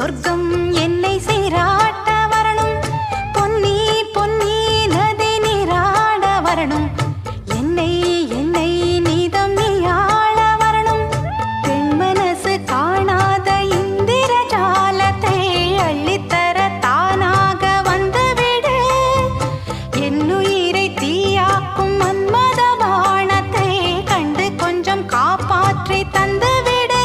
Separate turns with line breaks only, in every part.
சொர்க்கம் என்னை சீராட்ட வரணும், பொன்னி பொன்னி நதி நீராட வரணும், என்னை என்னை நீதம் நீயாள வரணும். பெண் மனசு காணாத இந்திர ஜாலத்தை அள்ளித்தர தானாக வந்துவிடு. என்னுயிரை தீயாக்கும் மன்மத பாணத்தை கண்டு கொஞ்சம் காப்பாற்றி தந்துவிடு.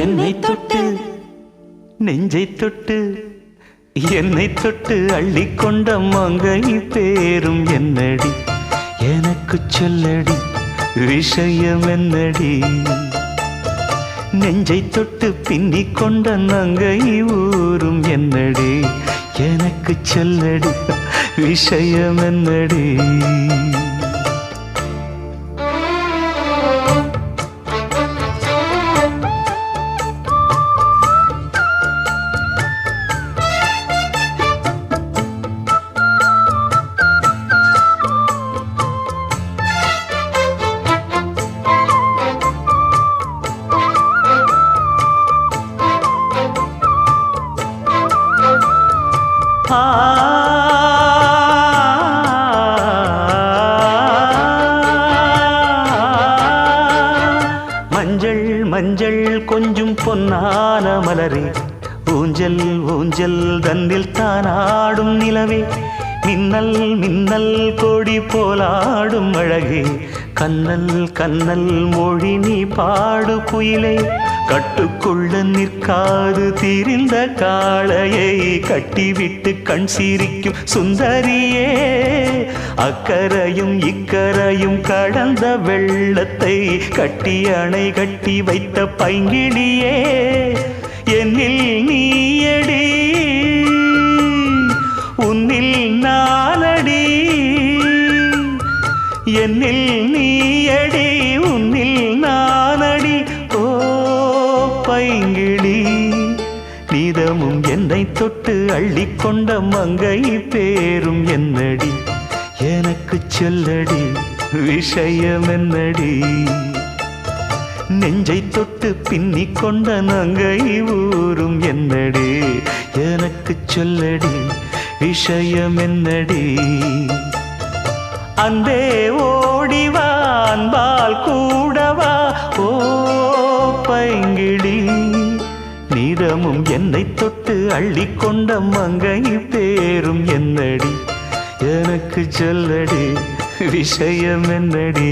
என்னை தொட்டு நெஞ்சை தொட்டு என்னை தொட்டு அள்ளிக்கொண்ட மங்கை பேரும் என்னடி, எனக்கு சொல்லடி விஷயம் என்னடி. நெஞ்சை தொட்டு பின்னிக் கொண்ட நங்கை ஊரும் என்னடி, எனக்கு சொல்லடி விஷயம் என்னடி. மஞ்சள் மஞ்சள் கொஞ்சம் பொன்னான மலரே, ஊஞ்சல் ஊஞ்சல் தன்னில் தானாடும் நிலவே, மின்னல் மின்னல் கொடி போலாடும் அழகே, கண்ணல் கண்ணல் மொழி நீ பாடு குயிலே. கட்டுக்குள்ள நிற்காது தீரிந்த காளையை கட்டிவிட்டு கண் சிரிக்கும் சுந்தரியே, அக்கரையும் இக்கரையும் கடந்த வெள்ளத்தை கட்டி அணை கட்டி வைத்த பைங்கிளியே. என்னில் நீயடி உன்னில் நானடி, என்னில் நீயடி உன்னில் நானடி. ஓ பைங்கிளி, நீதமும் என்னை தொட்டு அள்ளிக்கொண்ட மங்கை பேரும் என்னடி, எனக்கு சொல்லடி விஷயம் என்னடி. நெஞ்சை தொட்டு பின்னிக் கொண்ட நங்கை ஊரும் என்னடி, எனக்கு சொல்லடி விஷயம் என்னடி. அன்பே ஓடிவா அன்பால் கூடவா, ஓ பைங்கிளி, நீதமும் என்னை தொட்டு அள்ளிக்கொண்ட மங்கை பேரும் என்னடி, எனக்கு சொல்லடி விஷயம் என்னடி.